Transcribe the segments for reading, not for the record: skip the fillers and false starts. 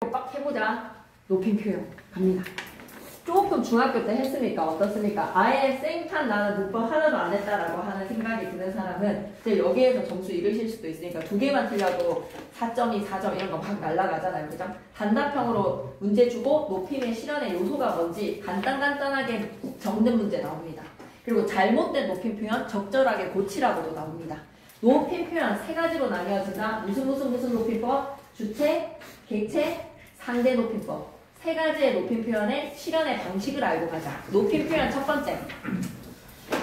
빡 해보자. 높임 표현 갑니다. 조금 중학교 때 했으니까 어떻습니까? 아예 생판 나는 문법 하나도 안 했다라고 하는 생각이 드는 사람은 이제 여기에서 점수 잃으실 수도 있으니까 두 개만 틀려도 4.2, 4점 이런 거 막 날라가잖아요. 그죠? 단답형으로 문제 주고 높임의 실현의 요소가 뭔지 간단하게 적는 문제 나옵니다. 그리고 잘못된 높임 표현 적절하게 고치라고도 나옵니다. 높임 표현 세 가지로 나뉘어진다. 무슨 높임법? 주체, 객체, 상대 높임법. 세 가지의 높임 표현의 실현의 방식을 알고 가자. 높임 표현 첫 번째.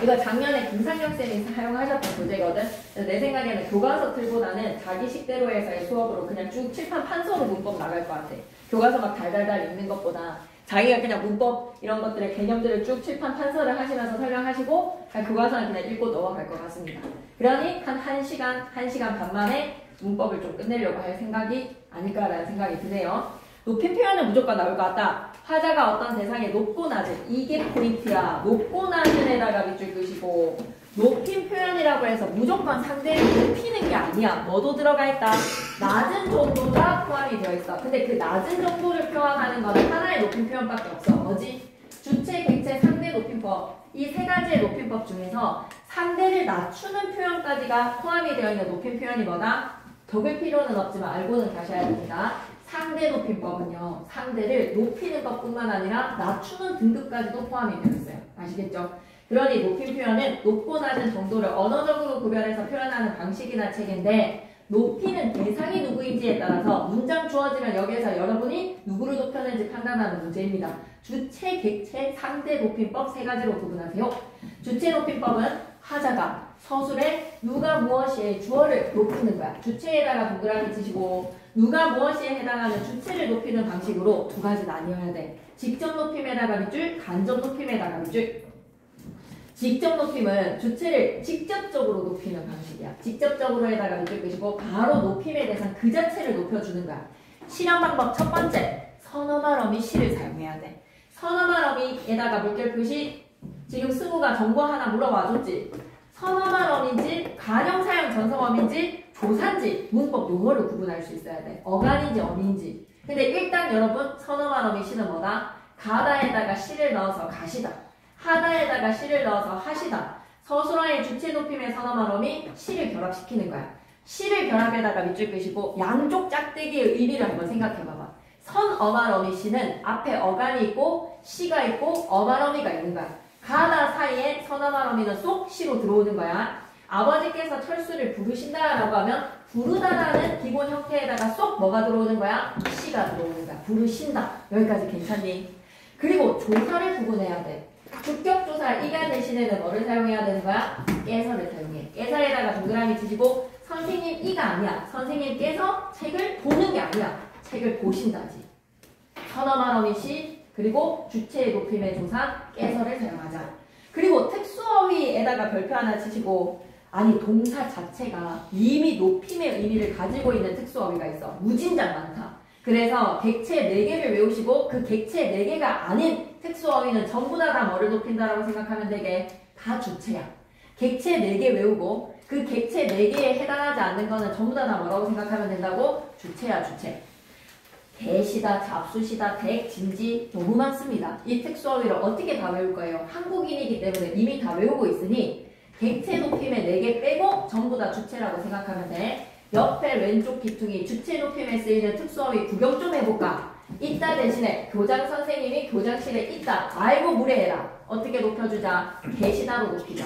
이거 작년에 김상경 쌤이 사용하셨던 소재거든. 내 생각에는 교과서 틀보다는 자기 식대로에서의 수업으로 그냥 쭉 칠판 판서로 문법 나갈 것 같아. 교과서 막 달달달 읽는 것보다 자기가 그냥 문법 이런 것들의 개념들을 쭉 칠판 판서를 하시면서 설명하시고 교과서는 그냥 읽고 넘어갈 것 같습니다. 그러니 한 1시간 반 만에 문법을 좀 끝내려고 할 생각이 아닐까라는 생각이 드네요. 높임 표현은 무조건 나올 것 같다. 화자가 어떤 대상에 높고 낮은, 이게 포인트야. 높고 낮은에다가 밑줄 끄시고, 높임 표현이라고 해서 무조건 상대를 높이는 게 아니야. 뭐도 들어가 있다. 낮은 정도가 포함이 되어 있어. 근데 그 낮은 정도를 표현하는 거는 하나의 높임 표현밖에 없어. 뭐지? 주체, 객체, 상대 높임법. 이 세 가지의 높임법 중에서 상대를 낮추는 표현까지가 포함이 되어 있는 높임 표현이 뭐다? 적을 필요는 없지만 알고는 가셔야 됩니다. 상대 높임법은요, 상대를 높이는 것뿐만 아니라 낮추는 등급까지도 포함이 되어 있어요. 아시겠죠? 그러니 높임 표현은 높고 낮은 정도를 언어적으로 구별해서 표현하는 방식이나 체계인데, 높이는 대상이 누구인지에 따라서 문장 주어지면 여기에서 여러분이 누구를 높였는지 판단하는 문제입니다. 주체, 객체, 상대 높임법 세 가지로 구분하세요. 주체 높임법은 하자가 서술에 누가 무엇이에 주어를 높이는 거야. 주체에다가 동그라미 치시고 누가 무엇이에 해당하는 주체를 높이는 방식으로 두 가지 나뉘어야 돼. 직접 높임에다가 밑줄, 간접 높임에다가 밑줄. 직접 높임은 주체를 직접적으로 높이는 방식이야. 직접적으로 해다가 밑줄 끄시고 바로 높임의 대상 그 자체를 높여주는 거야. 실현 방법 첫 번째, 선어말 어미 시를 사용해야 돼. 선어말 어미에다가 물결 표시. 지금 승우가 정보 하나 물어봐줬지. 선어말 어미인지 가령사용 전성어미인지 조사인지 문법 용어를 구분할 수 있어야 돼. 어간인지 어미인지. 근데 일단 여러분 선어말 어미 시는 뭐다? 가다에다가 시를 넣어서 가시다. 하다에다가 시를 넣어서 하시다. 서술어의 주체 높임의 선어말 어미 시를 결합시키는 거야. 시를 결합에다가 밑줄 끄시고 양쪽 짝대기의 의미를 한번 생각해봐봐. 선어말 어미 시는 앞에 어간이 있고 시가 있고 어말 어미가 있는 거야. 가다 사이에 선어말 어미는 쏙 시로 들어오는 거야. 아버지께서 철수를 부르신다라고 하면 부르다라는 기본 형태에다가 쏙 뭐가 들어오는 거야? 시가 들어오는 거야. 부르신다. 여기까지 괜찮니? 그리고 조사를 구분해야 돼. 주격조사를 이겨낼 시에는 뭐를 사용해야 되는 거야? 깨서를 사용해. 깨서에다가 동그라미 치시고 선생님 이가 아니야. 선생님께서 책을 보는 게 아니야. 책을 보신다지. 선어말 어미 시 그리고 주체의 높임의 조사 깨서를 사용하자. 그리고 특수어휘에다가 별표 하나 치시고 아니 동사 자체가 이미 높임의 의미를 가지고 있는 특수어휘가 있어. 무진장 많다. 그래서 객체 4개를 외우시고 그 객체 4개가 아닌 특수어휘는 전부 다 뭐를 높인다라고 생각하면 되게 다 주체야. 객체 4개 외우고 그 객체 4개에 해당하지 않는 거는 전부 다 뭐라고 생각하면 된다고? 주체야 주체. 대시다, 잡수시다, 댁, 진지 너무 많습니다. 이 특수어휘를 어떻게 다 외울 거예요? 한국인이기 때문에 이미 다 외우고 있으니 객체 높임의 4개 빼고 전부 다 주체라고 생각하면 돼. 옆에 왼쪽 기퉁이 주체 높임에 쓰이는 특수어휘 구경 좀 해볼까? 있다 대신에 교장 선생님이 교장실에 있다. 아이고 무례해라. 어떻게 높여주자? 계시다로 높이자.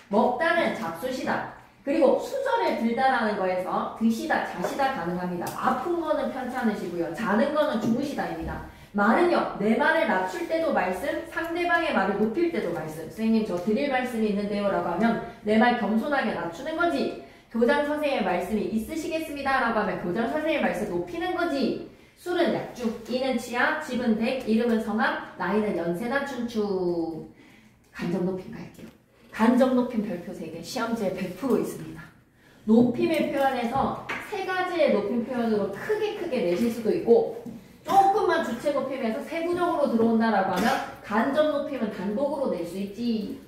먹다는 잡수시다. 그리고 수저를 들다라는 거에서 드시다, 자시다 가능합니다. 아픈 거는 편찮으시고요. 자는 거는 주무시다입니다. 말은요. 내 말을 낮출 때도 말씀, 상대방의 말을 높일 때도 말씀. 선생님 저 드릴 말씀이 있는데요 라고 하면 내 말 겸손하게 낮추는 거지. 교장 선생님의 말씀이 있으시겠습니다 라고 하면 교장 선생님의 말씀 높이는 거지. 술은 약주, 이는 치아, 집은 댁, 이름은 성함, 나이는 연세나 춘추. 간접 높임 갈게요. 간접 높임 별표 3개 시험지에 100% 있습니다. 높임의 표현에서 세 가지의 높임 표현으로 크게 내실 수도 있고 조금만 주체 높임에서 세부적으로 들어온다라고 하면 간접 높임은 단독으로 낼 수 있지.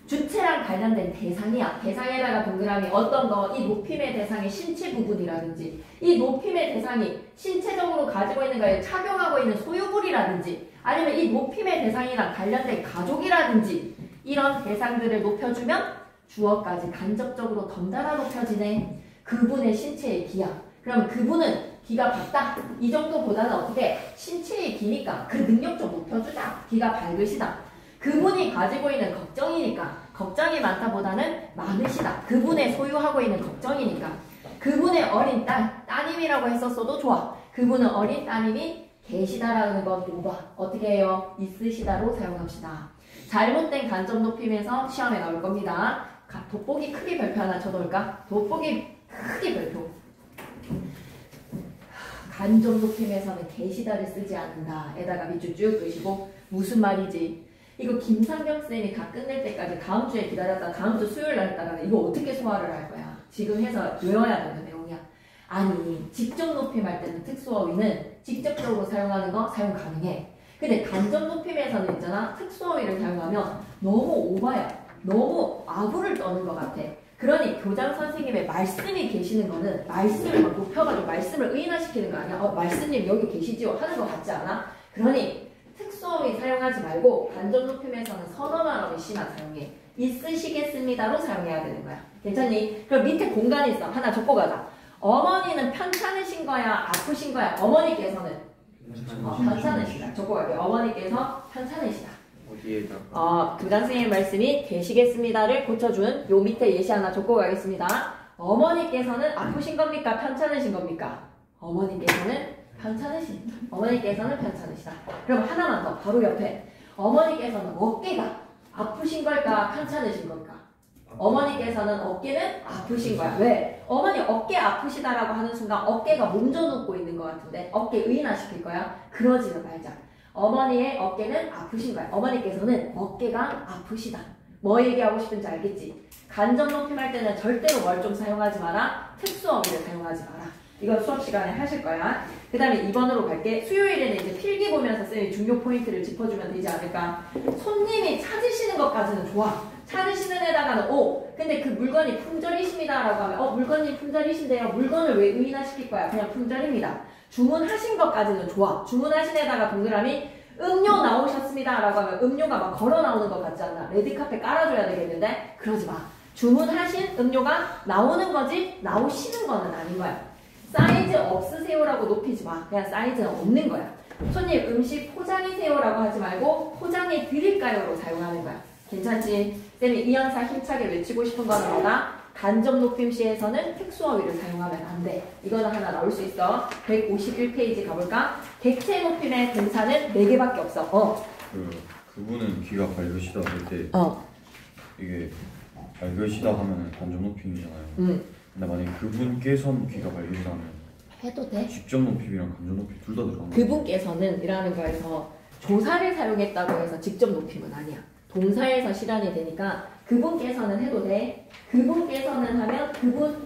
주체랑 관련된 대상이야. 대상에다가 동그라미 어떤 거, 이 높임의 대상이 신체 부분이라든지 이 높임의 대상이 신체적으로 가지고 있는 거에 착용하고 있는 소유물이라든지 아니면 이 높임의 대상이랑 관련된 가족이라든지 이런 대상들을 높여주면 주어까지 간접적으로 덩달아 높여지네. 그분의 신체의 기야. 그럼 그분은 기가 밝다. 이 정도보다는 어떻게 신체의 기니까 그 능력 좀 높여주자. 기가 밝으시다. 그분이 가지고 있는 걱정이니까 걱정이 많다보다는 많으시다. 그분의 소유하고 있는 걱정이니까 그분의 어린 딸, 따님이라고 했었어도 좋아. 그분은 어린 따님이 계시다라는 건 오바. 어떻게 해요? 있으시다로 사용합시다. 잘못된 간접 높임에서 시험에 나올 겁니다. 돋보기 크기 별표 하나 쳐놓을까? 돋보기 크기 별표. 간접 높임에서는 계시다를 쓰지 않는다. 에다가 밑줄 쭉 그으시고 무슨 말이지? 이거 김상경 쌤이 다 끝낼 때까지 다음 주에 기다렸다 다음 주 수요일 날 했다가 이거 어떻게 소화를 할 거야? 지금 해서 외워야 되는 내용이야. 아니 직접 높임 할 때는 특수어휘는 직접적으로 사용하는 거 사용 가능해. 근데 간접 높임에서는 있잖아 특수어휘를 사용하면 너무 오바야. 너무 아부를 떠는 것 같아. 그러니 교장 선생님의 말씀이 계시는 거는 말씀을 막 높여가지고 말씀을 의인화시키는 거 아니야? 말씀님 여기 계시지요? 하는 거 같지 않아? 그러니 특수어휘 사용하지 말고 간접 높임에서는 선언한 어휘 시만 사용해. 있으시겠습니다로 사용해야 되는 거야. 괜찮니? 그럼 밑에 공간이 있어. 하나 적고 가자. 어머니는 편찮으신 거야? 아프신 거야? 어머니께서는 편찮으시다. 적고 갈게요. 어머니께서 편찮으시다. 어디에다가? 교장 선생님 말씀이 되시겠습니다를 고쳐준 요 밑에 예시 하나 적고 가겠습니다. 어머니께서는 아프신 겁니까? 편찮으신 겁니까? 어머니께서는 편찮으시다. 어머니께서는 편찮으시다. 그럼 하나만 더 바로 옆에 어머니께서는 어깨가 아프신 걸까? 편찮으신 걸까? 어머니께서는 어깨는 아프신 거야. 왜? 어머니 어깨 아프시다라고 하는 순간 어깨가 몸져 눕고 있는 것 같은데 어깨 의인화시킬 거야? 그러지는 말자. 어머니의 어깨는 아프신 거야. 어머니께서는 어깨가 아프시다. 뭐 얘기하고 싶은지 알겠지? 간접 높임 할 때는 절대로 뭘 좀 사용하지 마라. 특수어휘를 사용하지 마라. 이건 수업 시간에 하실 거야. 그 다음에 2번으로 갈게. 수요일에는 이제 필기 보면서 쌤이 중요 포인트를 짚어주면 되지 않을까? 손님이 찾으시는 것까지는 좋아. 찾으시는 데다가는 근데 그 물건이 품절이십니다 라고 하면 물건님 품절이신데요. 물건을 왜 의인화시킬 거야? 그냥 품절입니다. 주문하신 것까지는 좋아. 주문하신 데다가 동그라미 음료 나오셨습니다 라고 하면 음료가 막 걸어 나오는 것 같지 않나? 레드카펫 깔아줘야 되겠는데? 그러지 마. 주문하신 음료가 나오는 거지 나오시는 거는 아닌 거야. 사이즈 없으세요라고 높이지 마. 그냥 사이즈는 없는 거야. 손님 음식 포장이세요라고 하지 말고 포장해 드릴까요로 사용하는 거야. 괜찮지? 쌤이 이 연사 힘차게 외치고 싶은 거는 뭐다? 간접 높임 시에서는 특수어휘를 사용하면 안 돼. 이거는 하나 나올 수 있어. 151페이지 가볼까? 객체 높임의 등차는 4개밖에 없어. 그분은 귀가 밝으시다 할 때 이게 밝으시다 하면 간접 높임이잖아요. 근데 만약에 그분께서는 귀가 밝으시다면 해도 돼? 직접 높임이랑 간접 높임 둘 다 들어가는 거야. 그분께서는 이라는 거에서 조사를 사용했다고 해서 직접 높임은 아니야. 동사에서 실현이 되니까 그분께서는 해도 돼. 그분께서는 하면 그분은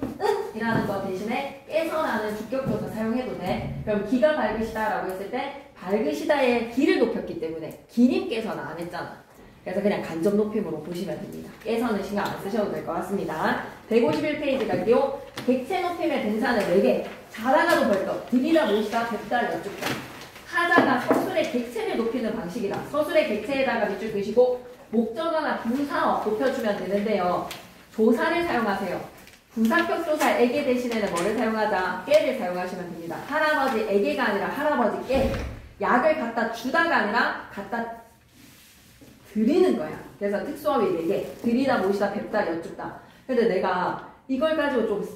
이라는 거 대신에 깨서라는 주격조사 사용해도 돼. 그럼 기가 밝으시다라고 했을 때 밝으시다의 기를 높였기 때문에 기님께서는 안 했잖아. 그래서 그냥 간접 높임으로 보시면 됩니다. 깨서는 신경 안 쓰셔도 될 것 같습니다. 151페이지 갈게요. 객체 높임의 등사는 4개. 자다가도 벌떡, 들이다 모시다, 뵙다 여쭙다. 하다가 서술의 객체를 높이는 방식이다. 서술의 객체에다가 밑줄 그시고 목적어나 부사어 높여주면 되는데요. 조사를 사용하세요. 부사격 조사 에게 대신에는 뭐를 사용하자? 깨를 사용하시면 됩니다. 할아버지에게가 아니라 할아버지 깨. 약을 갖다 주다가 아니라 갖다 드리는 거야. 그래서 특수어휘 4개. 들이다 모시다 뵙다 여쭙다. 근데 내가 이걸 가지고 좀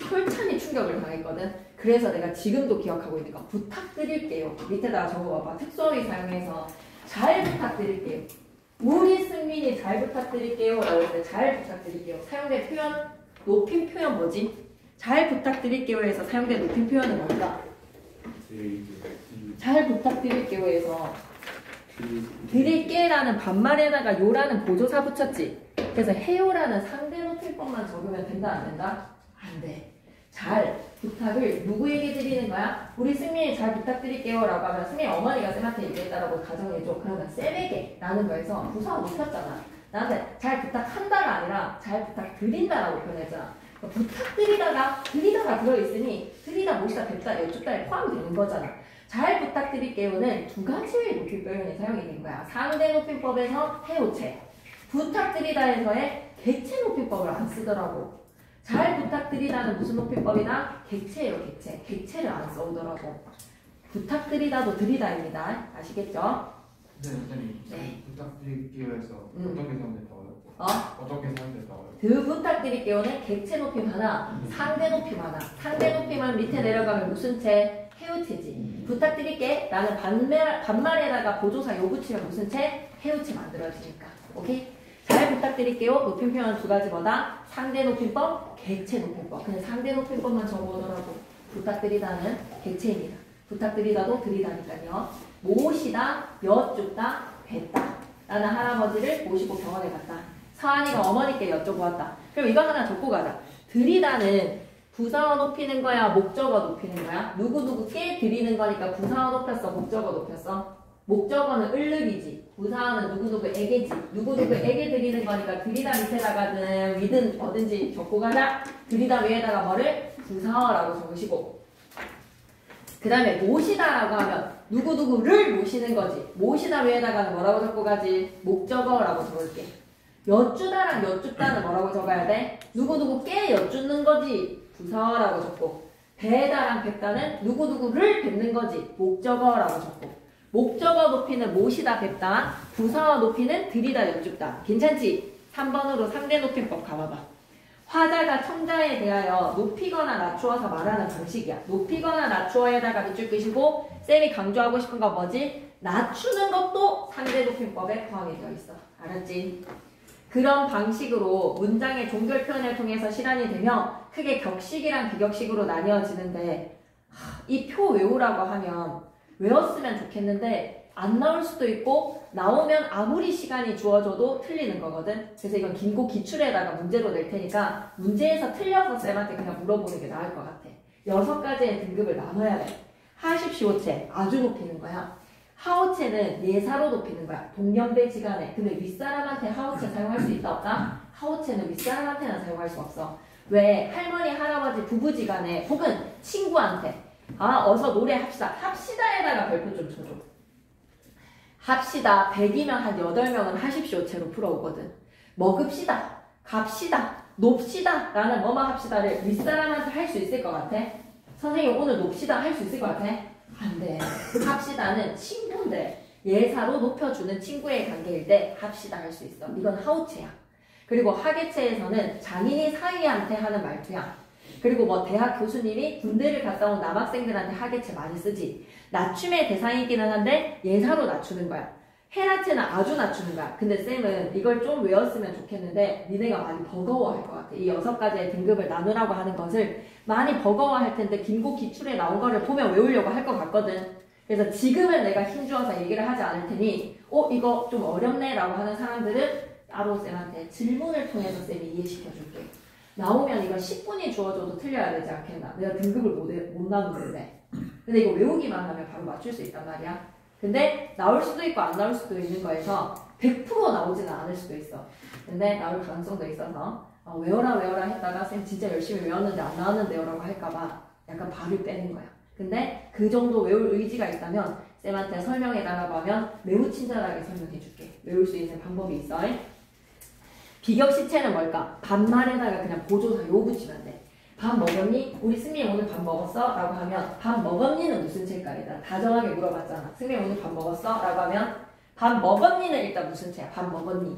솔찬히 충격을 당했거든. 그래서 내가 지금도 기억하고 있는 거 부탁드릴게요. 밑에다가 적어봐봐. 특수어휘 사용해서 잘 부탁드릴게요. 우리 승민이 잘 부탁드릴게요 라고 했을 때 잘 부탁드릴게요. 사용된 표현, 높임 표현 뭐지? 잘 부탁드릴게요 에서 사용된 높임 표현은 뭘까? 잘 부탁드릴게요 에서 드릴게라는 반말에다가 요라는 보조사 붙였지? 그래서 해요라는 상대 높임법만 적으면 된다 안 된다? 안 돼. 잘 부탁을 누구에게 드리는 거야? 우리 승민이 잘 부탁드릴게요 라고 하면 승민이 어머니가 쌤한테 얘기했다라고 가정해줘. 그러면 쌤에게 라는 거에서 부사가 높였잖아. 나한테 잘 부탁한다가 아니라 잘 부탁드린다라고 표현했잖아. 부탁드리다가 들어있으니 드리다, 모시다, 뵙다, 여쭙다에 포함되는 거잖아. 잘 부탁드릴게요는 두 가지의 높임 표현이 사용이 된 거야. 상대 높임법에서 해오체, 부탁드리다에서의 객체 높임법을 안 쓰더라고. 잘 부탁드리다는 무슨 높임법이다? 객체예요, 객체. 객체를 안 써오더라고. 부탁드리다도 드리다입니다. 아시겠죠? 네, 선생님. 네. 부탁드릴게요 해서 어떻게 사용됐다고요? 어떻게 사용됐다고요? 그 부탁드릴게요는 객체 높임 하나, 상대 높임 하나. 상대 높임은 밑에 내려가면 무슨 채? 해우체지. 부탁드릴게 라는 반말에다가 보조사 요 붙이면 무슨 채? 해우체 만들어지니까. 오케이? 잘 부탁드릴게요. 높임 표현 두 가지 뭐다? 상대 높임법, 객체 높임법. 그냥 상대 높임법만 적어오더라고. 부탁드리다는 객체입니다. 부탁드리다도 드리다니까요. 모시다, 여쭙다, 뵙다. 나는 할아버지를 모시고 병원에 갔다. 서한이가 어머니께 여쭤보았다. 그럼 이거 하나 적고 가자. 드리다는 부사어 높이는 거야, 목적어 높이는 거야? 누구누구께 드리는 거니까 부사어 높였어, 목적어 높였어? 목적어는 을르기지. 부사어는 누구누구에게지. 누구누구에게 드리는 거니까 드리다 밑에다가든 위든 뭐든지 적고 가자. 드리다 위에다가 뭐를? 부사어라고 적으시고. 그 다음에 모시다라고 하면 누구누구를 모시는 거지. 모시다 위에다가는 뭐라고 적고 가지? 목적어라고 적을게. 여쭈다랑 여쭙다는 뭐라고 적어야 돼? 누구누구께 여쭙는 거지. 부사어라고 적고. 뵈다랑 뵙다는 누구누구를 뵙는 거지. 목적어라고 적고. 목적어 높이는 모시다 뵙다. 부사어 높이는 드리다 여쭙다. 괜찮지? 3번으로 상대 높임법 가봐봐. 화자가 청자에 대하여 높이거나 낮추어서 말하는 방식이야. 높이거나 낮추어에다가 밑줄 끄시고 쌤이 강조하고 싶은 건 뭐지? 낮추는 것도 상대 높임법에 포함이 되어 있어. 알았지? 그런 방식으로 문장의 종결 표현을 통해서 실현이 되며 크게 격식이랑 비격식으로 나뉘어지는데 이 표 외우라고 하면 외웠으면 좋겠는데 안 나올 수도 있고 나오면 아무리 시간이 주어져도 틀리는 거거든. 그래서 이건 긴고 기출에다가 문제로 낼 테니까 문제에서 틀려서 쌤한테 그냥 물어보는 게 나을 것 같아. 6가지의 등급을 나눠야 돼. 하십시오체 아주 높이는 거야. 하오체는 예사로 높이는 거야. 동년배지간에. 근데 윗사람한테 하오체 사용할 수 있다 없다? 하오체는 윗사람한테는 사용할 수 없어. 왜? 할머니, 할아버지, 부부지간에 혹은 친구한테 어서 노래합시다. 합시다에다가 별표 좀 쳐줘. 합시다. 100이면 한 8명은 하십시오체로 풀어오거든. 먹읍시다. 갑시다. 놉시다. 라는 뭐뭐 합시다를 윗사람한테 할 수 있을 것 같아? 선생님 오늘 놉시다 할 수 있을 것 같아? 안 돼. 합시다는 친구인데 예사로 높여주는 친구의 관계일 때 합시다 할 수 있어. 이건 하오체야. 그리고 하계체에서는 장인이 사위한테 하는 말투야. 그리고 뭐 대학 교수님이 군대를 갔다 온 남학생들한테 하계체 많이 쓰지. 낮춤의 대상이기는 한데 예사로 낮추는 거야. 헤라체는 아주 낮추는 거야. 근데 쌤은 이걸 좀 외웠으면 좋겠는데 니네가 많이 버거워할 것 같아. 이 6가지의 등급을 나누라고 하는 것을 많이 버거워할 텐데 긴고 기출에 나온 거를 보면 외우려고 할 것 같거든. 그래서 지금은 내가 힘주어서 얘기를 하지 않을 테니 이거 좀 어렵네 라고 하는 사람들은 따로 쌤한테 질문을 통해서 쌤이 이해시켜 줄게. 나오면 이거 10분이 주어져도 틀려야 되지 않겠나. 내가 등급을 못 나누는데. 근데 이거 외우기만 하면 바로 맞출 수 있단 말이야. 근데 나올 수도 있고 안 나올 수도 있는 거에서 100% 나오지는 않을 수도 있어. 근데 나올 가능성도 있어서 외워라 했다가 쌤 진짜 열심히 외웠는데 안 나왔는데요 라고 할까봐 약간 발을 빼는 거야. 근데 그 정도 외울 의지가 있다면 쌤한테 설명해달라고 하면 매우 친절하게 설명해줄게. 외울 수 있는 방법이 있어. 비격시체는 뭘까? 반말에다가 그냥 보조사 요 붙이면 돼. 밥 먹었니? 우리 승민이 오늘 밥 먹었어? 라고 하면 밥 먹었니는 무슨 체일까? 다정하게 물어봤잖아. 승민이 오늘 밥 먹었어? 라고 하면 밥 먹었니는 일단 무슨 체야? 밥 먹었니?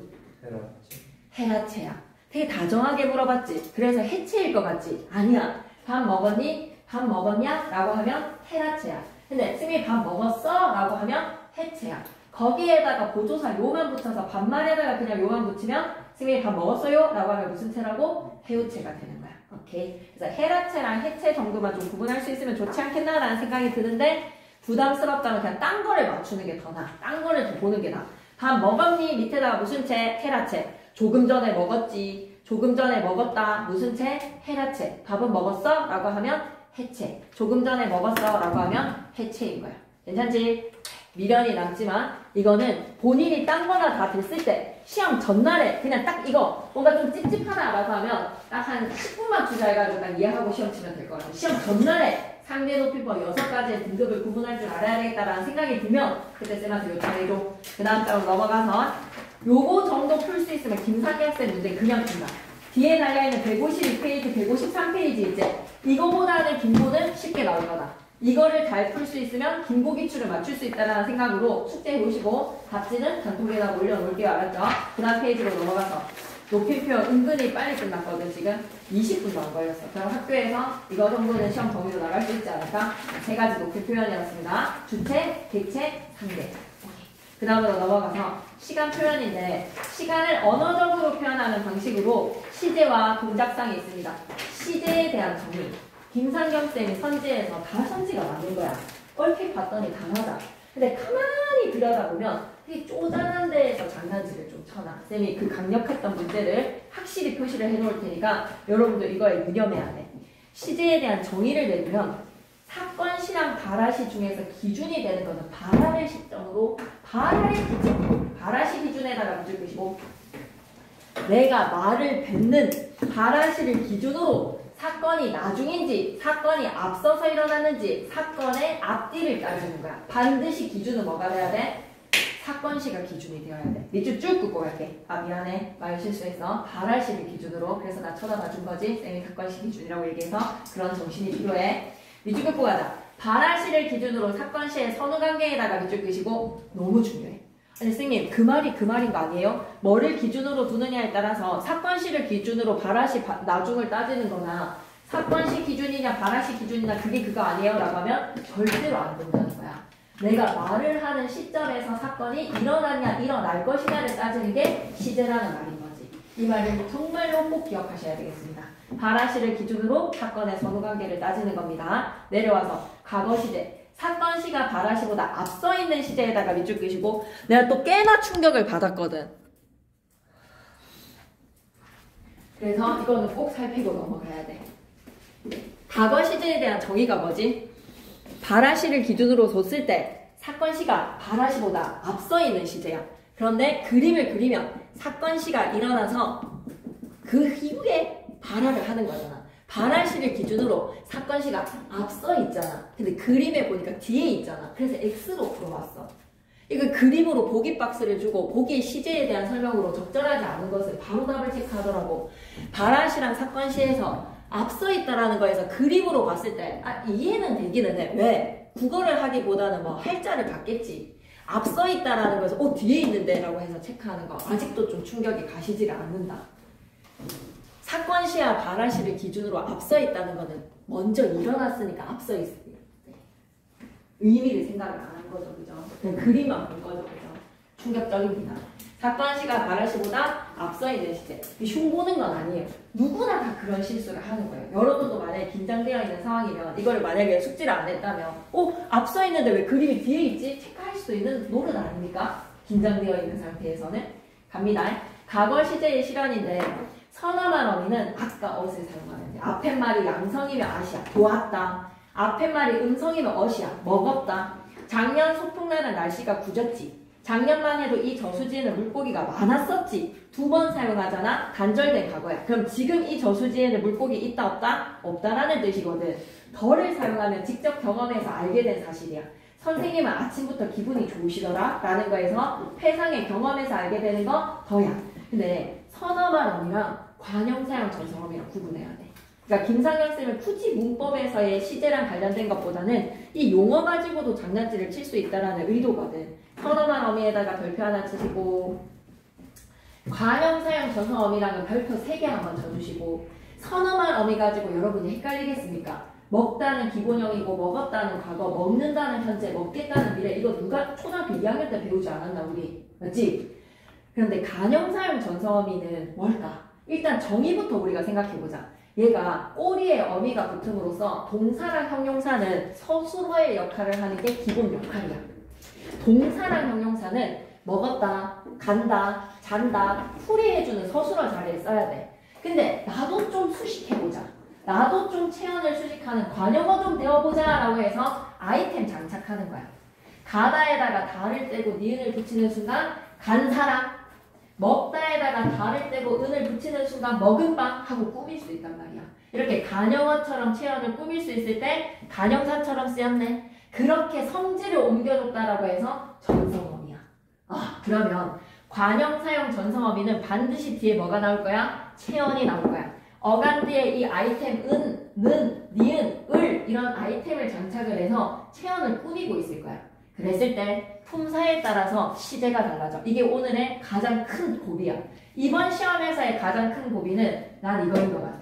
헤라체야. 되게 다정하게 물어봤지. 그래서 해체일 것 같지? 아니야. 밥 먹었니? 밥 먹었냐? 라고 하면 헤라체야. 근데 승민이 밥 먹었어? 라고 하면 해체야. 거기에다가 보조사 요만 붙여서 반말에다가 그냥 요만 붙이면 승민이 밥 먹었어요? 라고 하면 무슨 체라고? 해우체가 되는 거야. 오케이. 그래서 헤라체랑 해체 정도만 좀 구분할 수 있으면 좋지 않겠나라는 생각이 드는데 부담스럽다면 그냥 딴 거를 맞추는 게 더 나아. 딴 거를 더 보는 게 나아. 밥 먹었니? 밑에다가 무슨 채? 헤라체. 조금 전에 먹었지. 조금 전에 먹었다. 무슨 채? 헤라체. 밥은 먹었어? 라고 하면 해체. 조금 전에 먹었어? 라고 하면 해체인 거야. 괜찮지? 미련이 남지만 이거는 본인이 딴 거나 다 됐을 때 시험 전날에 그냥 딱 이거 뭔가 좀 찝찝하다라고 하면 딱 한 10분만 투자해가지고 딱 이해하고 시험 치면 될 것 같아요. 시험 전날에 상대 높이법 6가지의 등급을 구분할 줄 알아야 되겠다라는 생각이 들면 그때 쌤한테 요청해줘. 그 다음 장으로 넘어가서 요거 정도 풀 수 있으면 김상희 학생 문제 그냥 푼다. 뒤에 달려있는 152페이지, 153페이지 이제 이거보다는 김고는 쉽게 나올 거다. 이거를 잘 풀 수 있으면 김고 기출을 맞출 수 있다는 생각으로 숙제해 보시고 답지는 단톡에다 올려놓을게요. 알았죠? 그 다음 페이지로 넘어가서 높임표 은근히 빨리 끝났거든. 지금 20분도 안 걸렸어. 그럼 학교에서 이거 정도는 시험 범위로 나갈 수 있지 않을까? 3가지 높임 표현이었습니다. 주체, 객체, 상대. 그 다음으로 넘어가서 시간 표현인데 시간을 언어적으로 표현하는 방식으로 시제와 동작상이 있습니다. 시제에 대한 정의. 김상겸쌤이 선지에서 다 선지가 맞는 거야. 얼핏 봤더니 다 맞아. 근데 가만히 들여다보면 되게 쪼잔한 데에서 장난질을 좀 쳐놔. 쌤이 그 강력했던 문제를 확실히 표시를 해놓을 테니까 여러분도 이거에 유념해야 돼. 시제에 대한 정의를 내두면 사건시랑 발화시 중에서 기준이 되는 거는 발화를 시점으로 발화시 기준에다가 붙일 것이고 내가 말을 뱉는 발화시를 기준으로 사건이 나중인지 사건이 앞서서 일어났는지 사건의 앞뒤를 따지는 거야. 반드시 기준은 뭐가 돼야 돼? 사건시가 기준이 되어야 돼. 밑줄 쭉 긋고 갈게. 아 미안해. 말 실수했어. 발화시를 기준으로. 그래서 나 쳐다봐 준 거지. 쌤이 사건시 기준이라고 얘기해서 그런 정신이 필요해. 밑줄 긋고 가자. 발화시를 기준으로 사건시의 선후관계에다가 밑줄 끄시고 너무 중요해. 아니 선생님 그 말이 그 말인 거 아니에요? 뭐를 기준으로 두느냐에 따라서 사건시를 기준으로 발화시 나중을 따지는 거나 사건시 기준이냐 발화시 기준이냐 그게 그거 아니에요? 라고 하면 절대로 안 된다는 거야. 내가 말을 하는 시점에서 사건이 일어났냐 일어날 것이냐를 따지는 게 시제라는 말인 거지. 이 말을 정말로 꼭 기억하셔야 되겠습니다. 발화시를 기준으로 사건의 선후관계를 따지는 겁니다. 내려와서 과거 시제. 사건 시가 발화시보다 앞서 있는 시제에다가 밑줄 끄시고 내가 또 꽤나 충격을 받았거든. 그래서 이거는 꼭 살피고 넘어가야 돼. 과거 시제에 대한 정의가 뭐지? 발화시를 기준으로 뒀을 때 사건 시가 발화시보다 앞서 있는 시제야. 그런데 그림을 그리면 사건 시가 일어나서 그 이후에 발화를 하는 거잖아. 발화시를 기준으로 사건시가 앞서 있잖아. 근데 그림에 보니까 뒤에 있잖아. 그래서 X로 풀어왔어. 이거 그림으로 보기 박스를 주고 보기의 시제에 대한 설명으로 적절하지 않은 것을 바로 답을 체크하더라고. 발화시랑 사건시에서 앞서 있다라는 거에서 그림으로 봤을 때 이해는 되기는 해. 왜? 국어를 하기보다는 뭐 할자를 받겠지. 앞서 있다라는 거에서 뒤에 있는데 라고 해서 체크하는 거 아직도 좀 충격이 가시지가 않는다. 사건시와 발화시를 기준으로 앞서 있다는 거는 먼저 일어났으니까 앞서 있습니다. 의미를 생각을 안 한 거죠. 그죠? 그냥 그림만 본 거죠. 그죠? 충격적입니다. 사건시가 발화시보다 앞서 있는 시제. 흉보는 건 아니에요. 누구나 다 그런 실수를 하는 거예요. 여러분도 만약에 긴장되어 있는 상황이면 이거를 만약에 숙지를 안 했다면 앞서 있는데 왜 그림이 뒤에 있지? 체크할 수도 있는 노릇 아닙니까? 긴장되어 있는 상태에서는. 갑니다. 과거 시제의 실현인데 선어말 어미는 아까 어엇을 사용하는데 앞에 말이 양성이면 아시야. 보았다. 앞에 말이 음성이면 어시야. 먹었다. 작년 소풍나는 날씨가 굳었지. 작년만 해도 이 저수지에는 물고기가 많았었지. 2번 사용하잖아. 단절된 과거야. 그럼 지금 이 저수지에는 물고기 있다 없다? 없다라는 뜻이거든. 더를 사용하면 직접 경험해서 알게 된 사실이야. 선생님은 아침부터 기분이 좋으시더라 라는 거에서 회상의 경험에서 알게 되는 거 더야. 근데 선어말어미랑 관형사용 전성어미랑 구분해야 돼. 그러니까 김상현 쌤은 굳이 문법에서의 시제랑 관련된 것보다는 이 용어 가지고도 장난질을 칠 수 있다라는 의도거든. 선어말어미에다가 별표 하나 치시고 관형사용 전성어미랑은 별표 3개 한번 쳐주시고 선어말어미 가지고 여러분이 헷갈리겠습니까? 먹다는 기본형이고 먹었다는 과거, 먹는다는 현재, 먹겠다는 미래. 이거 누가 초등학교 2학년 때 배우지 않았나 우리? 맞지? 그런데 간형사용 전성어미는 뭘까? 일단 정의부터 우리가 생각해보자. 얘가 꼬리에 어미가 붙음으로써 동사랑 형용사는 서술어의 역할을 하는 게 기본 역할이야. 동사랑 형용사는 먹었다, 간다, 잔다, 풀이해주는 서술어 자리에 써야 돼. 근데 나도 좀 수식해보자. 나도 좀 체언을 수식하는 관용어 좀 배워보자 라고 해서 아이템 장착하는 거야. 가다에다가 다를 떼고 니은을 붙이는 순간 간 사람. 먹다에다가 다를 떼고 은을 붙이는 순간 먹은 빵 하고 꾸밀 수 있단 말이야. 이렇게 간영어처럼 체언을 꾸밀 수 있을 때 간영사처럼 쓰였네. 그렇게 성질을 옮겨줬다라고 해서 전성어미야. 그러면 관형사용 전성어미는 반드시 뒤에 뭐가 나올 거야? 체언이 나올 거야. 어간 뒤에 이 아이템 은, 는, 니은, 을 이런 아이템을 장착을 해서 체언을 꾸미고 있을 거야. 그랬을 때 품사에 따라서 시제가 달라져. 이게 오늘의 가장 큰 고비야. 이번 시험에서의 가장 큰 고비는 난 이거인 것 같아.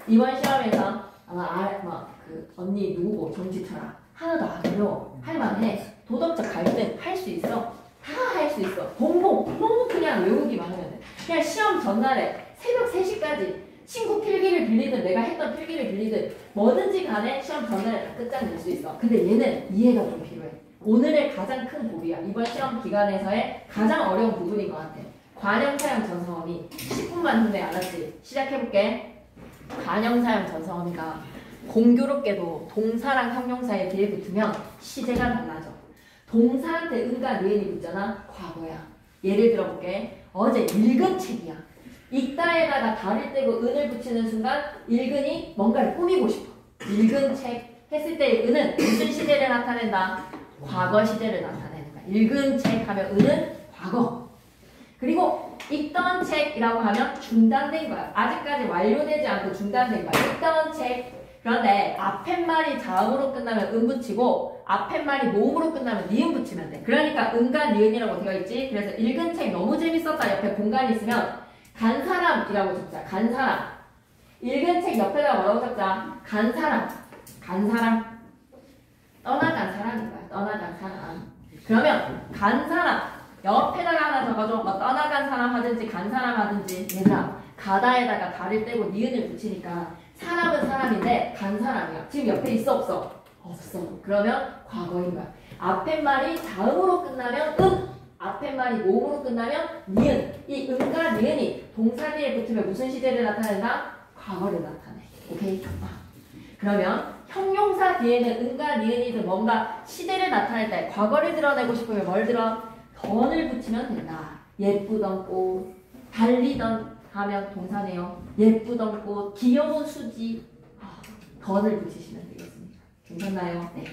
이번 시험에서 아마 그 언니 누구고 정치 쳐라. 하나도 안 어려워. 할만해. 도덕적 갈등 할 수 있어. 다 할 수 있어. 공복 너무 그냥 외우기만 하면 돼. 그냥 시험 전날에 새벽 3시까지 친구 필기를 빌리든 내가 했던 필기를 빌리든 뭐든지 간에 시험 전날에 다 끝장낼 수 있어. 근데 얘는 이해가 좀 필요해. 오늘의 가장 큰 고비야. 이번 시험 기간에서의 가장 어려운 부분인 것 같아. 관형사용 전성어미 10분만 힘내. 알았지? 시작해볼게. 관형사용 전성어미가 공교롭게도 동사랑 형용사에 뒤에 붙으면 시제가 달라져. 동사한테 은과 니은이 붙잖아. 과거야. 예를 들어볼게. 어제 읽은 책이야. 읽다에다가 다를 떼고 은을 붙이는 순간 읽은이 뭔가를 꾸미고 싶어. 읽은 책 했을 때 은은 무슨 시제를 나타낸다? 과거 시제를 나타내는 거야. 읽은 책 하면 은은 과거. 그리고 읽던 책이라고 하면 중단된 거야. 아직까지 완료되지 않고 중단된 거야. 읽던 책. 그런데 앞에 말이 자음으로 끝나면 은 붙이고 앞에 말이 모음으로 끝나면 니은 붙이면 돼. 그러니까 은과 니은이라고 되어 있지. 그래서 읽은 책 너무 재밌었다. 옆에 공간이 있으면 간 사람이라고 적자. 간 사람. 읽은 책 옆에다가 뭐라고 적자? 간 사람. 간 사람. 떠나간 사람인 거야. 떠나간 사람. 그러면 간 사람. 옆에다가 하나 적어줘. 뭐 떠나간 사람 하든지 간 사람 하든지. 얘들아. 가다에다가 다를 떼고 니은을 붙이니까 사람은 사람인데 간 사람이야. 지금 옆에 있어 없어? 없어. 그러면 과거인 거야. 앞에 말이 자음으로 끝나면 은. 앞에 말이 모음으로 끝나면 니은. 이 은과 니은이 동사 뒤에 붙으면 무슨 시제를 나타낸다? 과거를 나타내. 오케이? 그러면 형용사 뒤에는 은과 니은이든 뭔가 시제를 나타낼 때 과거를 드러내고 싶으면 뭘 들어? 던을 붙이면 된다. 예쁘던 꽃, 달리던 하면 동사네요. 예쁘던 꽃, 귀여운 수지. 던을 붙이시면 되겠습니다. 괜찮나요? 네.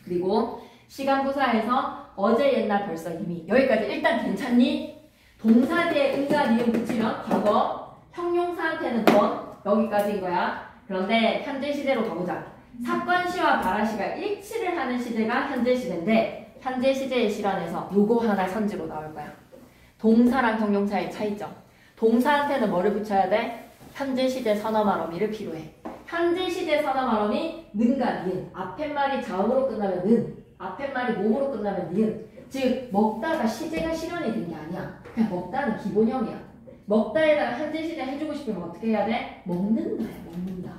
그리고 시간부사에서 어제 옛날 벌써 이미 여기까지 일단 괜찮니? 동사 뒤에 은과 니은 붙이면 과거, 형용사한테는 던 여기까지인 거야. 그런데 현재 시제로 가보자. 사건시와 발화시가 일치를 하는 시제가 현재 시제인데 현재 시제의 실현에서 요거 하나 선지로 나올 거야. 동사랑 형용사의 차이점. 동사한테는 뭐를 붙여야 돼? 현재 시제 선어말 어미를 필요해. 현재 시제 선어말 어미 는과 니은. 앞에 말이 자음으로 끝나면 는. 앞에 말이 몸으로 끝나면 니은. 즉 먹다가 시제가 실현이 된 게 아니야. 그냥 먹다는 기본형이야. 먹다에다가 현재 시제 해주고 싶으면 어떻게 해야 돼? 먹는다야. 먹는다.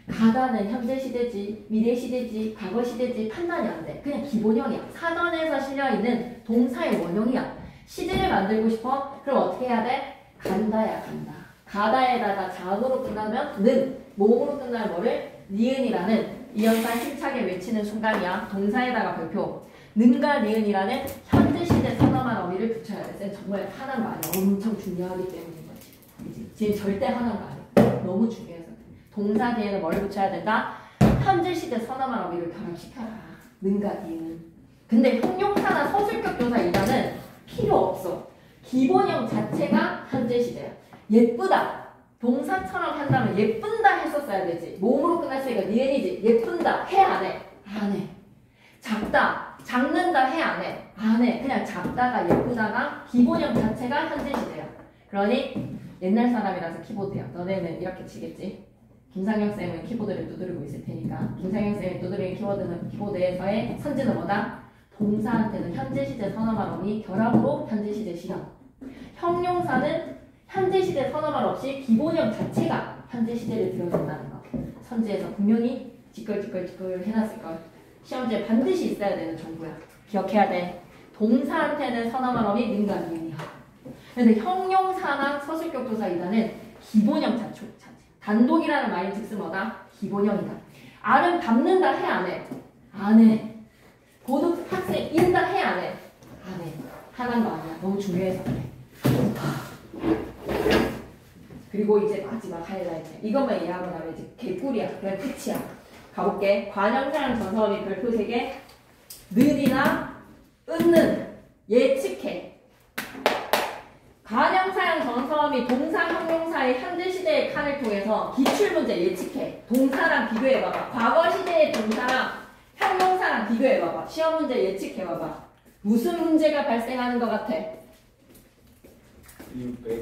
가다는 현재 시제지, 미래 시제지, 과거 시제지 판단이 안 돼. 그냥 기본형이야. 사전에서 실려있는 동사의 원형이야. 시제를 만들고 싶어? 그럼 어떻게 해야 돼? 간다야 간다. 가다에다가 자음으로 끝나면 는, 몸으로 끝나면 뭐를? 니은이라는 이 연산 힘차게 외치는 순간이야. 동사에다가 별표. 는과 니은이라는 현재 시제 선어만 어미를 붙여야 돼. 쌤 정말 하는 거 아니야. 엄청 중요하기 때문인 거지. 그치? 지금 절대 하는 거 아니야. 너무 중요해서. 동사 뒤에는 뭐를 붙여야 된다? 현재 시제 선어만 어미를 결합시켜라. 는과 니은. 근데 형용사나 서술격 조사 이단은 필요 없어. 기본형 자체가 현재 시제야. 예쁘다. 동사처럼 한다면 예쁜다 했었어야 되지. 몸으로 끝났으니까 니은이지. 예쁜다. 해 안 해? 안 해. 작다. 작는다. 해 안 해? 안 해. 그냥 작다가 예쁘다가 기본형 자체가 현재 시제야. 그러니 옛날 사람이라서 키보드야. 너네는 이렇게 치겠지. 김상영 쌤은 키보드를 두드리고 있을 테니까. 김상영 쌤이 두드리는 키워드는 키보드에서의 선지는 뭐다? 동사한테는 현재 시제 선어말 어미 결합으로 현재 시제 실현. 형용사는 현재 시제 선어말 없이 기본형 자체가 현재 시제를 들여준다는 거. 선지에서 분명히 지끌지끌 해놨을걸. 시험지에 반드시 있어야 되는 정보야. 기억해야 돼. 동사한테는 선어말 어미 는과 니은이야. 근데 형용사나 서술격 조사 이단은 기본형 자체. 단독이라는 말인 즉슨 뭐다? 기본형이다. R은 닮는다 해 안 해? 안 해. 보는 학생 인다 해 안 해? 안 해. 하는 거 아니야. 너무 중요해서 안 해. 그리고 이제 마지막 하이라이트. 이것만 이해하고 나면 이제 개꿀이야. 그냥 끝이야. 가볼게. 관형사랑 전사범위 별표 3개. 는이나 은는 예측해. 관형사형 전사범위 동사 형용사의 현재 시대의 칸을 통해서 기출문제 예측해. 동사랑 비교해봐봐. 과거 시대의 동사랑 형용사랑 비교해봐봐. 시험 문제 예측해봐봐. 무슨 문제가 발생하는 것 같아?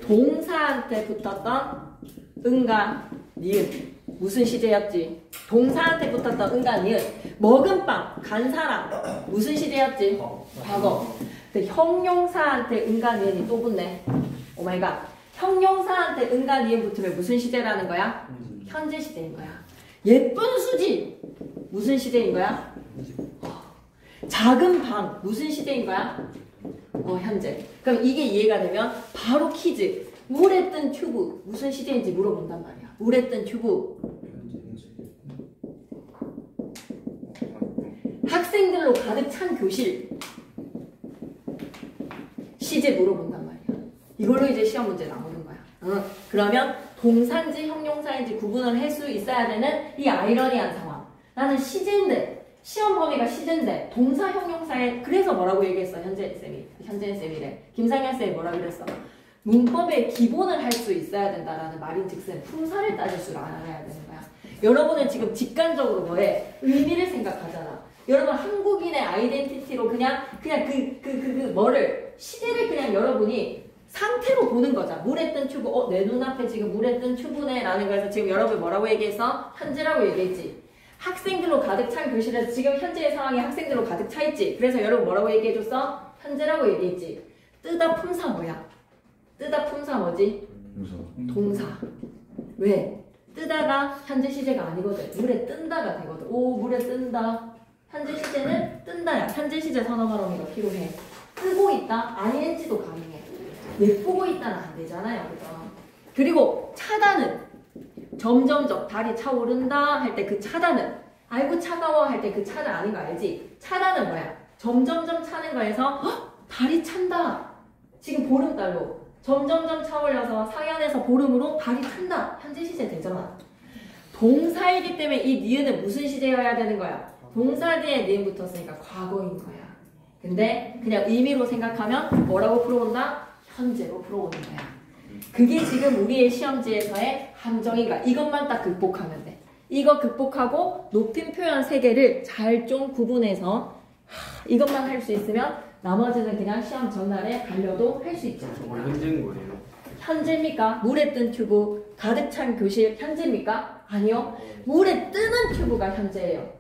동사한테 붙었던 은과 니은. 무슨 시제였지? 동사한테 붙었던 은과 니은. 먹은 빵, 간 사람. 무슨 시제였지? 과거. 근데 형용사한테 은과 니은이 또 붙네. 오마이갓. 형용사한테 은과 니은 붙으면 무슨 시제라는 거야? 현재 시제인 거야. 예쁜 수지. 무슨 시제인 거야? 작은 방. 무슨 시제인 거야? 현재. 그럼 이게 이해가 되면 바로 퀴즈. 물에 뜬 튜브. 무슨 시제인지 물어본단 말이야. 물에 뜬 튜브. 학생들로 가득 찬 교실. 시제 물어본단 말이야. 이걸로 이제 시험 문제 나오는 거야. 그러면 동사인지 형용사인지 구분을 할 수 있어야 되는 이 아이러니한 상황. 나는 시제인데 시험 범위가 시제인데 동사 형용사에 그래서 뭐라고 얘기했어? 현재인 쌤이래. 김상현 쌤이 뭐라고 그랬어? 문법의 기본을 할 수 있어야 된다라는 말인즉슨 품사를 따질 줄 알아야 되는 거야. 여러분은 지금 직관적으로 뭐해? 의미를 생각하잖아. 여러분 한국인의 아이덴티티로 그냥 뭐를 시제를 그냥 여러분이 상태로 보는 거죠. 물에 뜬 튜브. 내 눈앞에 지금 물에 뜬 튜브네 라는 거에서 지금 여러분 뭐라고 얘기했어? 현재라고 얘기했지. 학생들로 가득 찬 교실에서 지금 현재의 상황이 학생들로 가득 차 있지. 그래서 여러분 뭐라고 얘기해줬어? 현재라고 얘기했지. 뜨다 품사 뭐야? 뜨다 품사 뭐지? 동사. 왜? 뜨다가 현재 시제가 아니거든. 물에 뜬다가 되거든. 오, 물에 뜬다. 현재 시제는 뜬다야. 현재 시제 선어 발음이가 필요해. 뜨고 있다. ING도 가능해. 예쁘고 있다는 안 되잖아요. 그죠? 그리고 차다는 점점점 달이 차오른다 할 때 그 차다는 아이고 차가워 할 때 그 차는 아닌 거 알지? 차다는 뭐야? 점점점 차는 거에서 달이 찬다. 지금 보름달로 점점점 차올려서 상현에서 보름으로 달이 찬다. 현재 시제 되잖아. 동사이기 때문에 이 니은은 무슨 시제여야 되는 거야? 동사 뒤에 니은 붙었으니까 과거인 거야. 근데 그냥 의미로 생각하면 뭐라고 풀어온다? 현재로 풀어오는 거야. 그게 지금 우리의 시험지에서의 함정인가? 이것만 딱 극복하면 돼. 이거 극복하고 높임 표현 3개를 잘 좀 구분해서 이것만 할 수 있으면 나머지는 그냥 시험 전날에 달려도 할 수 있지. 저거 현재인 거예요? 현재입니까? 물에 뜬 튜브, 가득 찬 교실 현재입니까? 아니요. 물에 뜨는 튜브가 현재예요.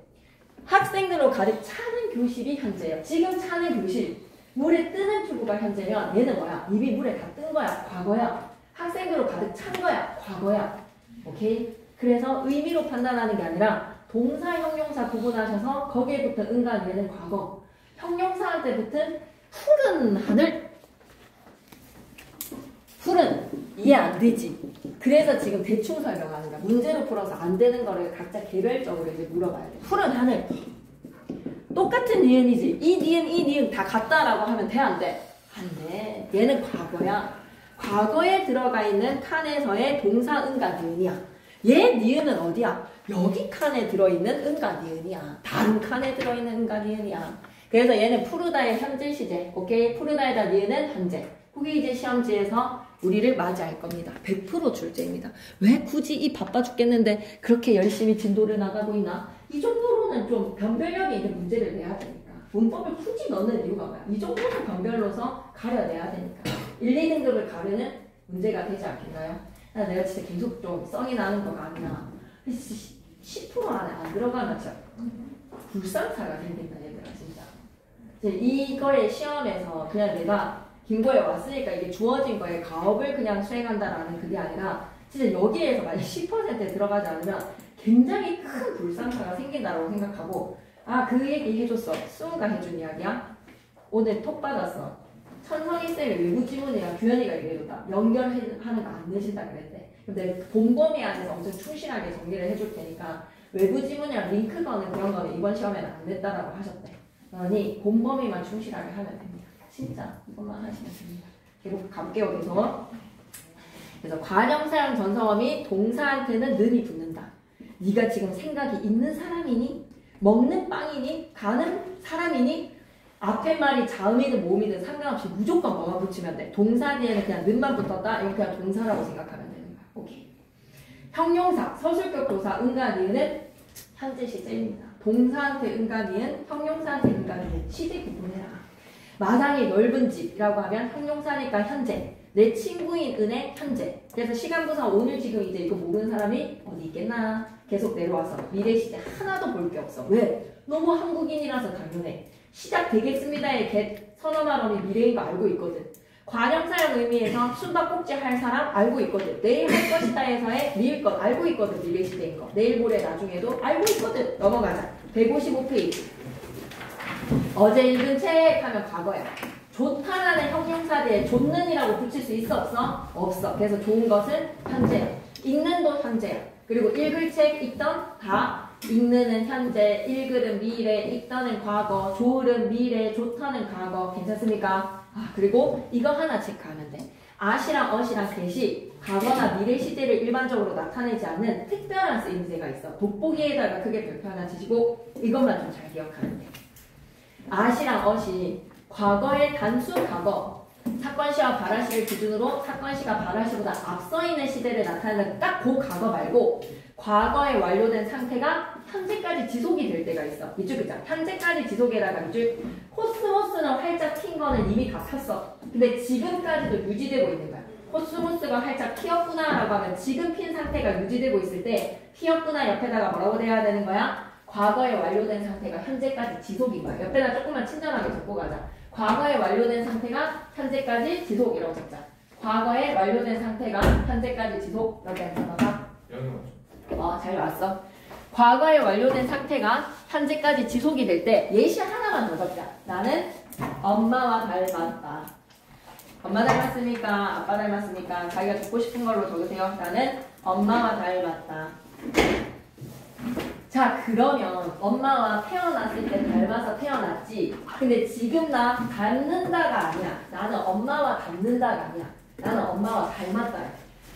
학생들로 가득 차는 교실이 현재예요. 지금 차는 교실. 물에 뜨는 튜브가 현재면 얘는 뭐야? 이미 물에 다 뜬 거야. 과거야. 학생들로 가득 찬 거야. 과거야. 오케이? 그래서 의미로 판단하는 게 아니라 동사, 형용사 구분하셔서 거기에 붙은 은과 얘는 과거. 형용사한테 붙은 푸른 하늘. 푸른 이해 안 되지. 그래서 지금 대충 설명하는 거야. 문제로 풀어서 안 되는 거를 각자 개별적으로 이제 물어봐야 돼. 푸른 하늘. 똑같은 니은이지. 이 니은 다 같다라고 하면 돼, 안 돼? 안 돼. 얘는 과거야. 과거에 들어가 있는 칸에서의 동사 은과 니은이야. 얘 니은은 어디야? 여기 칸에 들어있는 은과 니은이야. 다른 칸에 들어있는 은과 니은이야. 그래서 얘는 푸르다의 현재 시제. 오케이? 푸르다에다 니은은 현재. 그게 이제 시험지에서 우리를 맞이할 겁니다. 100% 출제입니다. 왜 굳이 이 바빠 죽겠는데 그렇게 열심히 진도를 나가고 있나? 이 정도로는 좀 변별력이 있는 문제를 내야 되니까. 문법을 굳이 넣는 이유가 뭐야? 이 정도는 변별로서 가려내야 되니까. 1, 2등급을 가르는 문제가 되지 않겠나요? 내가 진짜 계속 좀 썽이 나는 거가 아니라 10% 안에 안 들어가면 진짜 불상사가 생긴다 얘들아 진짜. 이거의 시험에서 그냥 내가 김고에 왔으니까 이게 주어진 거에 가업을 그냥 수행한다라는 그게 아니라 진짜 여기에서 만약 10%에 들어가지 않으면 굉장히 큰 불상사가 생긴다고 생각하고 그 얘기 해줬어. 수은가 해준 이야기야. 오늘 톡 받았어. 천성희쌤이 외부 지문이랑 규현이가 얘기해줬다. 연결하는 거 안 내신다 그랬대. 근데 본범위 안에서 엄청 충실하게 정리를 해줄 테니까 외부 지문이랑 링크 거는 그런 거는 이번 시험에는 안 냈다라고 하셨대. 그러니 곰범위만 충실하게 하면 됩니다. 진짜 이것만 하시면 됩니다. 계속 가볼게요. 그래서 관형사형 전성어미 동사한테는 는이 붙는다. 네가 지금 생각이 있는 사람이니? 먹는 빵이니? 가는 사람이니? 앞에 말이 자음이든 모음이든 상관없이 무조건 뭐가 붙이면 돼. 동사 뒤에는 그냥 는만 붙었다. 이거 그냥 동사라고 생각하면 되는 거야. 오케이. 형용사, 서술격 도사, 은과 니은은 현재 시제입니다. 동사한테 은과 니은, 형용사한테 은과 니은. 시제 구분해라. 마당이 넓은 집이라고 하면 형용사니까 현재. 내 친구인 은의 현재. 그래서 시간부사 오늘 지금 이제 이거 모르는 사람이 어디 있겠나. 계속 내려와서 미래 시제 하나도 볼 게 없어. 왜? 너무 한국인이라서 당연해. 시작되겠습니다의 get 서너 말원이 미래인 거 알고 있거든. 관형사형 의미에서 숨바꼭질 할 사람 알고 있거든. 내일 할 것이다에서의 미일 것 알고 있거든. 미래 시대인 거. 내일 모레 나중에도 알고 있거든. 넘어가자. 155페이지. 어제 읽은 책 하면 과거야. 좋다라는 형용사 뒤에 좋는이라고 붙일 수 있어 없어? 없어. 그래서 좋은 것은 현재야. 읽는도 현재야. 그리고 읽을 책 읽던 다 읽는은 현재, 읽을은 미래, 읽던은 과거, 좋을은 미래, 좋다는 과거. 괜찮습니까? 그리고 이거 하나 체크하면 돼. at이랑 ot이랑 that이 과거나 미래 시제를 일반적으로 나타내지 않는 특별한 쓰임새가 있어. 돋보기에다가 크게 별표 하나 치시고 이것만 좀 잘 기억하면 돼. at이랑 ot이 과거의 단수 과거, 사건시와 발화시를 기준으로 사건시가 발화시보다 앞서 있는 시대를 나타내는 딱 그 과거 말고 과거에 완료된 상태가 현재까지 지속이 될 때가 있어. 이쪽 있잖아. 현재까지 지속에다가 이쪽 코스모스는 활짝 핀 거는 이미 다 폈어. 근데 지금까지도 유지되고 있는 거야. 코스모스가 활짝 피었구나 라고 하면 지금 핀 상태가 유지되고 있을 때 피었구나 옆에다가 뭐라고 돼야 되는 거야? 과거에 완료된 상태가 현재까지 지속인 거야. 옆에다 조금만 친절하게 적고 가자. 과거에 완료된 상태가 현재까지 지속이라고 적자. 과거에 완료된 상태가 현재까지 지속. 이렇게 적어봐. 잘 왔어. 과거에 완료된 상태가 현재까지 지속이 될 때 예시 하나만 더 적자. 나는 엄마와 닮았다. 엄마 닮았습니까? 아빠 닮았습니까? 자기가 적고 싶은 걸로 적으세요. 나는 엄마와 닮았다. 자, 그러면 엄마와 태어났을 때 닮아서 태어났지. 근데 지금 나 닮는다가 아니야. 나는 엄마와 닮는다가 아니야. 나는 엄마와 닮았다.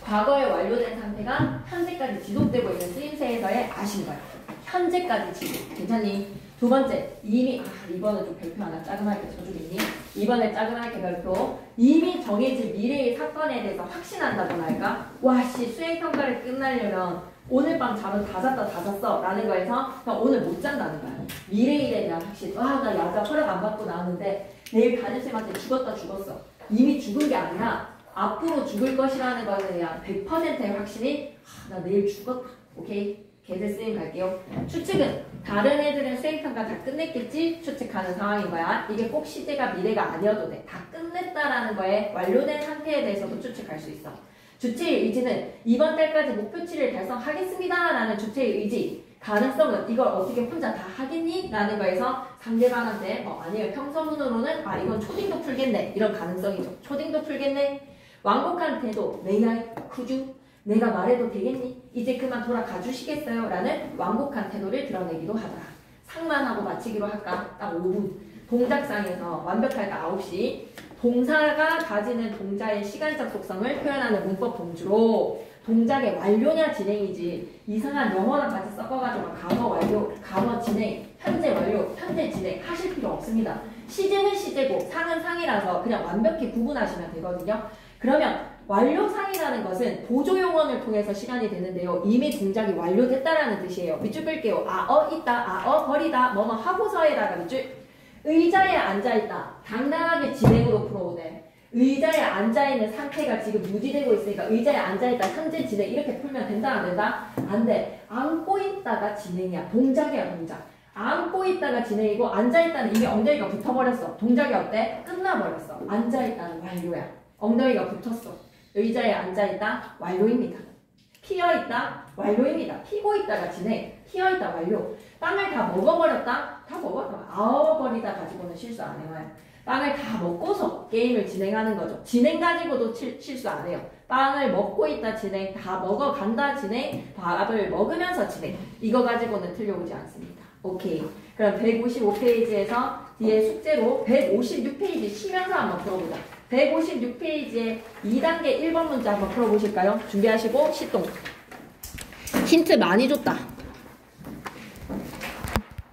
과거에 완료된 상태가 현재까지 지속되고 있는 쓰임새에서의 아신 거야. 현재까지 지속. 괜찮니? 두 번째, 이미 이번은 좀 별표 하나 짜그맣게 쳐주겠니? 이번에 짜그맣게 별표. 이미 정해진 미래의 사건에 대해서 확신한다거나 할까? 와씨 수행평가를 끝나려면 오늘 밤 잠은 다 잤어 라는 거에서 그냥 오늘 못 잔다는 거야. 미래일에 대한 확신. 나 야자 허락 안 받고 나왔는데 내일 담임쌤한테 죽었어. 이미 죽은 게 아니라 앞으로 죽을 것이라는 것에 대한 100%의 확신이 나 내일 죽었다. 오케이? 계절 쓰임 갈게요. 추측은 다른 애들은 수행평가 다 끝냈겠지? 추측하는 상황인 거야. 이게 꼭 시제가 미래가 아니어도 돼. 다 끝냈다라는 거에 완료된 상태에 대해서도 추측할 수 있어. 주체의 의지는 이번 달까지 목표치를 달성하겠습니다 라는 주체의 의지. 가능성은 이걸 어떻게 혼자 다 하겠니? 라는 거에서 상대방한테 아니에요. 평서문으로는 이건 초딩도 풀겠네. 이런 가능성이죠. 초딩도 풀겠네. 완곡한 태도. May I? Could you? 내가 말해도 되겠니? 이제 그만 돌아가 주시겠어요? 라는 완곡한 태도를 드러내기도 하더라. 상만하고 마치기로 할까? 딱 5분. 동작상에서 완벽할까? 9시. 동사가 가지는 동자의 시간적 속성을 표현하는 문법 동주로 동작의 완료냐 진행이지 이상한 영어랑 같이 섞어가지고 과거 완료, 과거 진행, 현재 완료, 현재 진행 하실 필요 없습니다. 시제는 시제고 상은 상이라서 그냥 완벽히 구분하시면 되거든요. 그러면 완료상이라는 것은 보조용언을 통해서 시간이 되는데요. 이미 동작이 완료됐다라는 뜻이에요. 밑줄 끌게요. 있다, 버리다, 뭐뭐 하고서에다가 밑줄. 의자에 앉아있다. 당당하게 진행으로 풀어오네. 의자에 앉아있는 상태가 지금 유지되고 있으니까 의자에 앉아있다 현재 진행 이렇게 풀면 된다 안 된다? 안 돼. 앉고 있다가 진행이야. 동작이야 동작. 앉고 있다가 진행이고 앉아있다는 이미 엉덩이가 붙어버렸어. 동작이 어때? 끝나버렸어. 앉아있다는 완료야. 엉덩이가 붙었어. 의자에 앉아있다 완료입니다. 피어있다 완료입니다. 피고 있다가 진행. 피어있다 완료. 빵을 다 먹어버렸다? 다 먹었다. 아워버리다 가지고는 실수 안 해요. 빵을 다 먹고서 게임을 진행하는 거죠. 진행 가지고도 실수 안 해요. 빵을 먹고 있다 진행, 다 먹어간다 진행, 밥을 먹으면서 진행. 이거 가지고는 틀려오지 않습니다. 오케이. 그럼 155페이지에서 뒤에 숙제로 156페이지 쉬면서 한번 풀어보자. 156페이지에 2단계 1번 문제 한번 풀어보실까요? 준비하시고 시동. 힌트 많이 줬다.